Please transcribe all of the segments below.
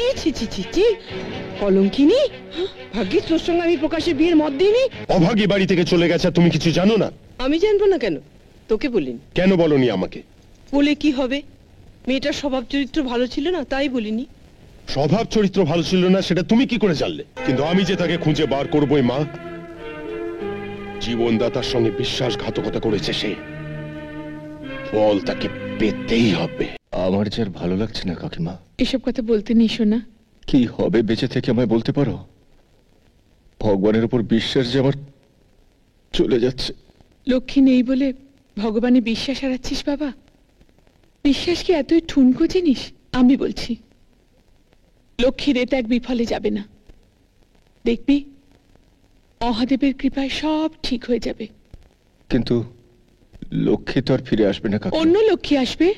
ছি ছি ছি ছি ছি, কলঙ্কিনী। ভাগ্যিস তোর সঙ্গে আমি প্রকাশ্যে বিয়ের মত দিইনি। অভাগী বাড়ি থেকে চলে গেছে, তুমি কিছু জানো না? আমি জানবো না কেন? তোকে বলিনি। কেন বলনি আমাকে? বলে কি হবে? মেয়েটার স্বভাব চরিত্র ভালো ছিল না, তাই বলিনি। স্বভাব চরিত্র ভালো ছিল না সেটা তুমি কি করে জানলে? কিন্তু আমি যে তাকে খুঁজে বার করবই মা। জীবনদাতার সঙ্গে বিশ্বাসঘাতকতা করেছে সে, ফল তাকে পেতেই হবে। আমার যে আর ভালো লাগছে না কাকিমা। এসব কথা বলতে নেই শোনা। কি হবে বেঁচে থেকে আমায় বলতে পারো? ভগবানের উপর বিশ্বাস যে আমার চলে যাচ্ছে। লক্ষ্মী নেই বলে ভগবানে বিশ্বাস হারাচ্ছিস বাবা? বিশ্বাস কি এতই ঠুনকো জিনিস? আমি বলছি লক্ষ্মীর এটা এক বিফলে যাবে না। দেখবি মহাদেবের কৃপায় সব ঠিক হয়ে যাবে। কিন্তু লক্ষ্মী তো আর ফিরে আসবে না কাকিমা। অন্য লক্ষ্মী আসবে,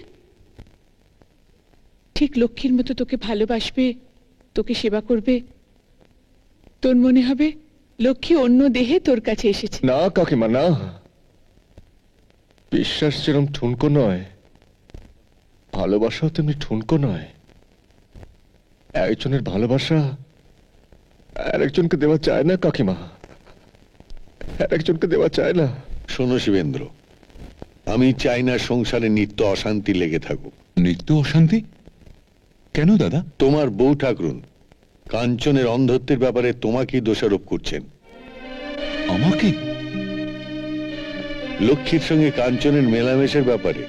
ঠিক লক্ষ্মীর মতো তোকে ভালোবাসবে, তোকে সেবা করবে। তোর মনে হবে লক্ষ্মী অন্য দেহে তোর কাছে এসেছে। না কাকিমা না, বিশ্বাস যেরকম ঠুনকো নয়, ভালোবাসাও তেমনি ঠুনকো নয়। একজনের ভালোবাসা আরেকজনকে দেওয়া চায় না কাকিমা, আরেকজনকে দেওয়া চায় না। শোনো শিবেন্দ্র, আমি চাই না সংসারে নিত্য অশান্তি লেগে থাকুক। নিত্য অশান্তি কেন দাদা? তোমার বউ ঠাকুরুন কাঞ্চনের অন্ধত্বের ব্যাপারে তোমাকেই দোষারোপ করছেন। আমাকে? লক্ষ্মীর সঙ্গে কাঞ্চনের মেলামেশের ব্যাপারে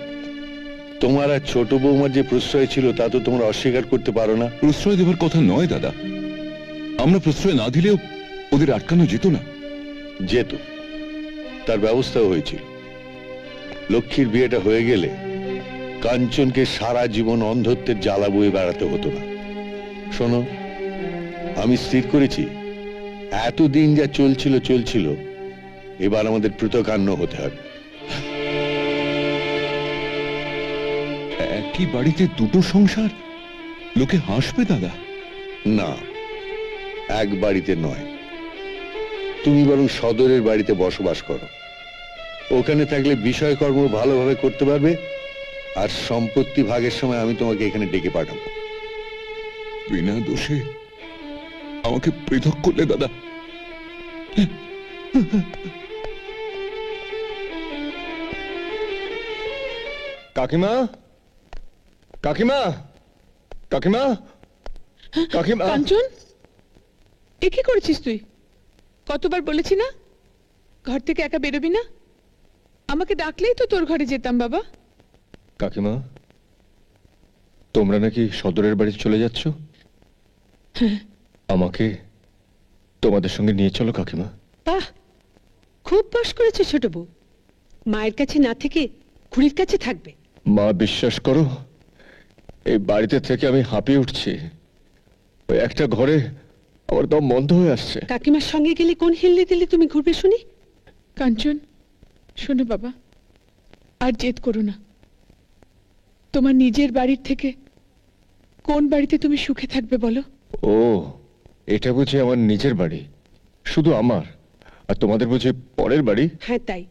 তোমার আর ছোট বৌমার যে প্রশ্রয় ছিল তা তো তোমরা অস্বীকার করতে পারো না। প্রশ্রয় দেবার কথা নয় দাদা, আমরা প্রশ্রয় না দিলেও ওদের আটকানো যেত না। যেত, তার ব্যবস্থাও হয়েছিল। লক্ষ্মীর বিয়েটা হয়ে গেলে কাঞ্চনকে সারা জীবন অন্ধত্বের জ্বালা বয়ে বেড়াতে হতো না। শোনো, আমি স্থির করেছি এতদিন যা চলছিল এবার আমাদের পৃথকান্ন হতে হবে। একই বাড়িতে দুটো সংসার, লোকে হাসবে দাদা। না, এক বাড়িতে নয়, তুমি বরং সদরের বাড়িতে বসবাস করো। ওখানে থাকলে বিষয়কর্ম ভালোভাবে করতে পারবে, আর সম্পত্তি ভাগের সময় আমি তোমাকে এখানে ডেকে পাঠাবো। বিনা দোষে আমাকে পৃথক করলে দাদা। কাকিমা, কাকিমা, কাকিমা, কাকিমা। কাঞ্চন, এ কি করেছিস তুই? কতবার বলেছি না ঘর থেকে একা বেরোবি না? আমাকে ডাকলেই তো তোর ঘরে যেতাম বাবা। কাকিমা, তোমরা নাকি সদরের বাড়ি চলে যাচ্ছ? হ্যাঁ। আমাকে তোমাদের সঙ্গে নিয়ে চলো কাকিমা। বাহ, খুব বাস করেছে ছোট বউ। মায়ের কাছে না থেকে খুড়ির কাছে থাকবে। মা বিশ্বাস করো, এই বাড়িতে থেকে আমি হাঁপিয়ে উঠছি। ওই একটা ঘরে আমার দম বন্ধ হয়ে আসছে। কাকিমার সঙ্গে গেলে কোন হিল্লি দিলে তুমি ঘুরবে শুনি? কাঞ্চন শোনো বাবা, আর জেদ করো না। তোমার নিজের বাড়ির থেকে কোন বাড়িতে তুমি সুখে থাকবে বলো? ও, এটা বুঝি আমার নিজের বাড়ি, শুধু আমার, আর তোমাদের বুঝি পরের বাড়ি? হ্যাঁ তাই,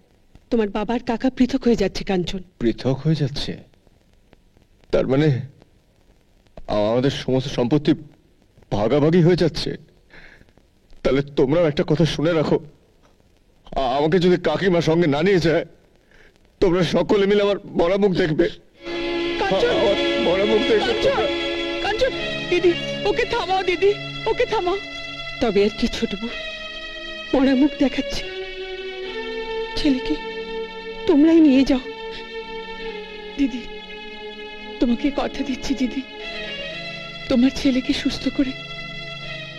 তোমার বাবার কাকা পৃথক হয়ে যাচ্ছে কাঞ্চন। পৃথক হয়ে যাচ্ছে? তার মানে আমাদের সমস্ত সম্পত্তি ভাগাভাগি হয়ে যাচ্ছে? তাহলে তোমরাও একটা কথা শুনে রাখো, আমাকে যদি কাকিমা সঙ্গে না নিয়ে যায়, তোমরা সকলে মিলে আমার মরা মুখ দেখবে। কাঞ্চন, আমার মরা মুখ দেখবে। কাঞ্চন, কাঞ্চন, দিদি ওকে থামাও, দিদি ওকে থামাও। তবে আর কি ছোট বউ, মরা মুখ দেখাচ্ছে। ছেলেকে তোমরাই নিয়ে যাও। দিদি তোমাকে কথা দিচ্ছি দিদি, তোমার ছেলেকে সুস্থ করে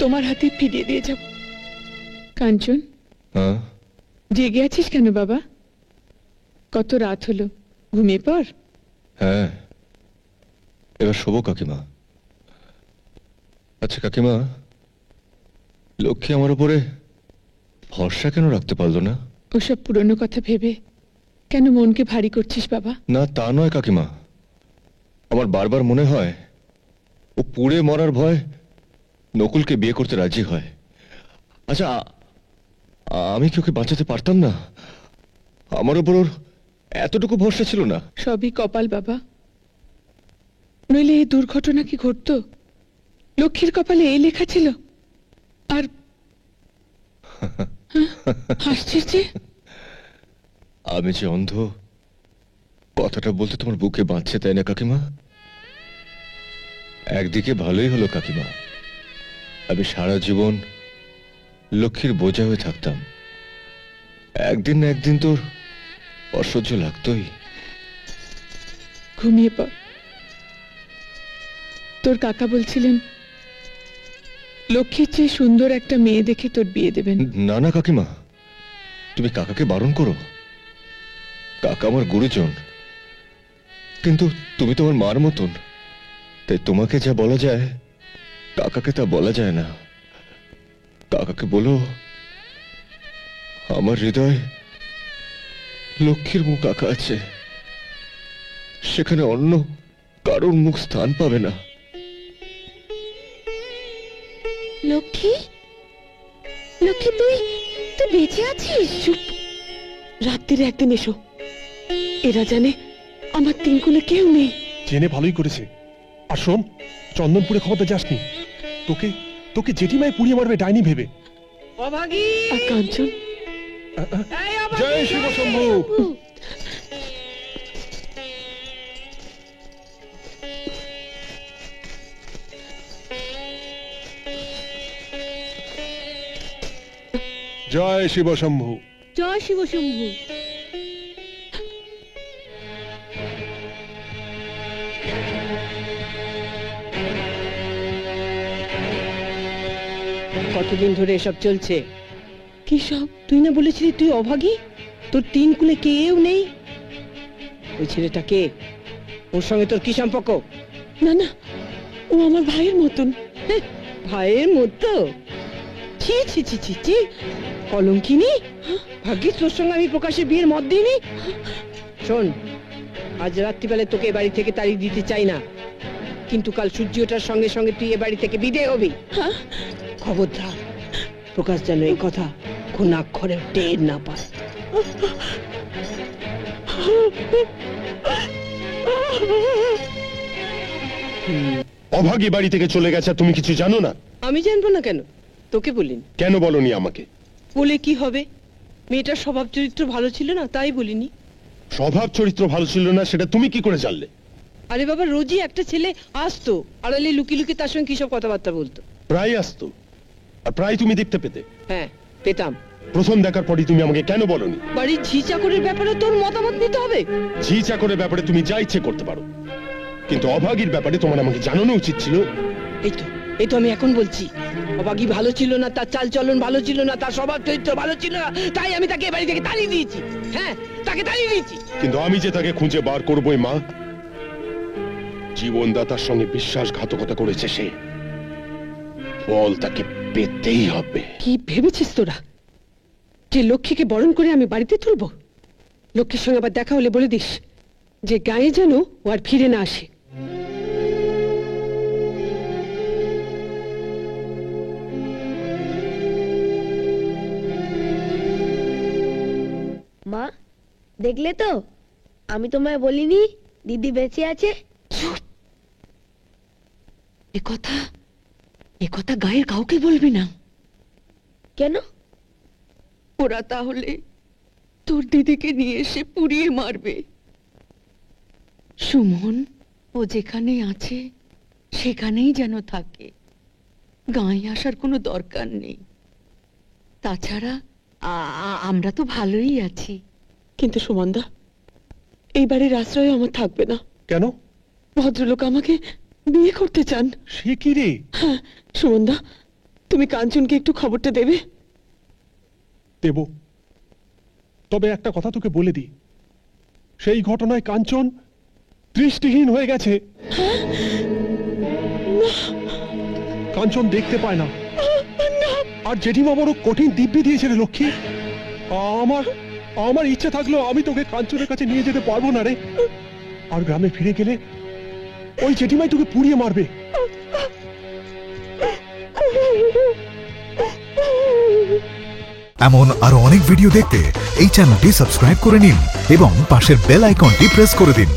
তোমার হাতে ফিরিয়ে দিয়ে যাব। কাঞ্চন, হ্যাঁ? জেগে আছিস কেন বাবা? কত রাত হলো, ঘুমিয়ে পড়। হ্যাঁ, এবার শোবো কাকিমা। আচ্ছা কাকিমা, লক্ষ্মী আমার উপরে ভরসা কেন রাখতে পারলো না? ওসব পুরনো কথা ভেবে কেন মনকে ভারী করছিস বাবা? না তা নয় কাকিমা, আমার বারবার মনে হয় ও পুড়ে মরার ভয় নকুলকে বিয়ে করতে রাজি হয়। আচ্ছা, আমি কি ওকে বাঁচাতে পারতাম না? আমার উপর ওর এতটুকু ভরসা ছিল না? সবই কপাল বাবা, নইলে এই দুর্ঘটনা কি ঘটতো? লক্ষ্মীর কপালে এই লেখা ছিল? আর হাসছিস যে? আমি যে অন্ধ কথাটা বলতে তোমার বুকে বাঁধছে, তাই না কাকিমা? একদিকে ভালোই হলো কাকিমা, আমি সারা জীবন লক্ষ্মীর বোঝা হয়ে থাকতাম। একদিন না একদিন তোর অসহ্য লাগতোই। ঘুমিয়ে পড়। তোর কাকা বলছিলেন লক্ষ্মীর চেয়ে সুন্দর একটা মেয়ে দেখে তোর বিয়ে দেবেন। না না কাকিমা, তুমি কাকাকে বারণ করো। কাকা আমার গুরুজন, কিন্তু তুমি তোমার মার মতন, তাই তোমাকে যা বলা যায় কাকাকে তা বলা যায় না। কাকাকে বলো আমার হৃদয় লক্ষ্মীর মুখ আঁকা আছে, সেখানে অন্য কারোর মুখ স্থান পাবে না। লক্ষ্মী, লক্ষ্মী, তুই তুই বেঁচে আছিস? চুপ, রাত্রিরে একদিন এসো। এরা জানে আমার তিনকুলে কেউ নেই। জেনে ভালোই করেছে। আর শোন, চন্দনপুরে খবরটা যাসনি, তোকে তোকে জেঠিমায় পুড়িয়ে মারবে ডাইনি ভেবে। আর কাঞ্চন, জয় শিব শম্ভু। জয় শিব শম্ভু। জয় শিব শম্ভু। কতদিন ধরে এসব চলছে? কি সব? তুই না বলেছিলি তুই অভাগী, তোর তিন কুলে কেউ নেই? ওই ছেলেটা কে? ওর সঙ্গে তোর কি সম্পর্ক? না না, ও আমার ভাইয়ের মতন। ভাইয়ের মতো? ছি ছি ছি ছি ছি, কলঙ্কিনী। ভাগ্যিস তোর সঙ্গে আমি প্রকাশ্যে বিয়ের মত দিইনি। শোন, আজ রাত্রিবেলায় তোকে এ বাড়ি থেকে তাড়িয়ে দিতে চাই না, কিন্তু কাল সূর্য ওঠার সঙ্গে সঙ্গে তুই এ বাড়ি থেকে বিদায় হবি। খবরদার, প্রকাশ যেন এই কথা কোন অক্ষরে টের না পায়। অভাগী বাড়ি থেকে চলে গেছে, তুমি কিছু জানো না? আমি জানবো না কেন? তোকে বলিনি। কেন বলনি আমাকে? বলে কি হবে? মেয়েটার স্বভাব চরিত্র ভালো ছিল না, তাই বলিনি। স্বভাব চরিত্র ভালো ছিল না সেটা তুমি কি করে জানলে? আরে বাবা, রোজই একটা ছেলে আসতো, আড়ালে লুকি লুকি তার সঙ্গে কিসব কথাবার্তা বলতো। প্রায় আসতো, আর প্রায় তুমি দেখতে পেতে। হ্যাঁ, পেতাম। প্রথম দেখার পরই তুমি আমাকে কেন বলনি? বাড়ির ঝি চাকরের ব্যাপারে তোর মতামত নিতে হবে? ঝি চাকরের ব্যাপারে তুমি যা ইচ্ছে করতে পারো, কিন্তু অভাগীর ব্যাপারে তোমার আমাকে জানানো উচিত ছিল। এই তো আমি এখন বলছি, অভাগী ভালো ছিল না, তার চাল চলন ভালো ছিল না, তার স্বভাব চরিত্র ভালো ছিল না, তাই আমি তাকে এ বাড়ি থেকে তাড়িয়ে দিয়েছি। হ্যাঁ, তাকে তাড়িয়ে দিয়েছি। কিন্তু আমি যে তাকে খুঁজে বার করবই মা। জীবনদাতার সঙ্গে বিশ্বাসঘাতকতা করেছে সে, ফল তাকে পেতেই হবে। কি ভেবেছিস তোরা যে লক্ষ্মীকে বরণ করে আমি বাড়িতে তুলবো? লক্ষ্মীর সঙ্গে আবার দেখা হলে বলে দিস যে গায়ে যেন ও আর ফিরে না আসে। মা, দেখলে তো আমি তোমায় বলিনি দিদি বেঁচে আছে? এ কথা গায়ের কাউকে বলবি না। কেন? ওরা তাহলে তোর দিদিকে নিয়ে এসে পুড়িয়ে মারবে। সুমন, ও যেখানে আছে সেখানেই যেন থাকে, গায়ে আসার কোনো দরকার নেই। তাছাড়া আমরা তো ভালোই আছি। কিন্তু সুমনদা, এই বাড়ির আশ্রয় আমার থাকবে না। কেন? ভদ্রলোক আমাকে বিয়ে করতে চান। সে কি রে? হ্যাঁ সুমনদা, তুমি কাঞ্চনকে একটু খবরটা দেবে? দেব, তবে একটা কথা তোকে বলে দি, সেই ঘটনায় কাঞ্চন দৃষ্টিহীন হয়ে গেছে। কাঞ্চন দেখতে পায় না। আর জেঠিমা বড় কঠিন দিব্যি দিয়েছে রে লক্ষ্মী। আমার ইচ্ছে থাকলেও আমি তোকে কাঞ্চনের কাছে নিয়ে যেতে পারবো না রে। আর গ্রামে ফিরে গেলে ওই জেঠিমাই তোকে পুড়িয়ে মারবে। এমন আরো অনেক ভিডিও দেখতে এই চ্যানেলটি সাবস্ক্রাইব করে নিন এবং পাশের বেল আইকনটি প্রেস করে দিন।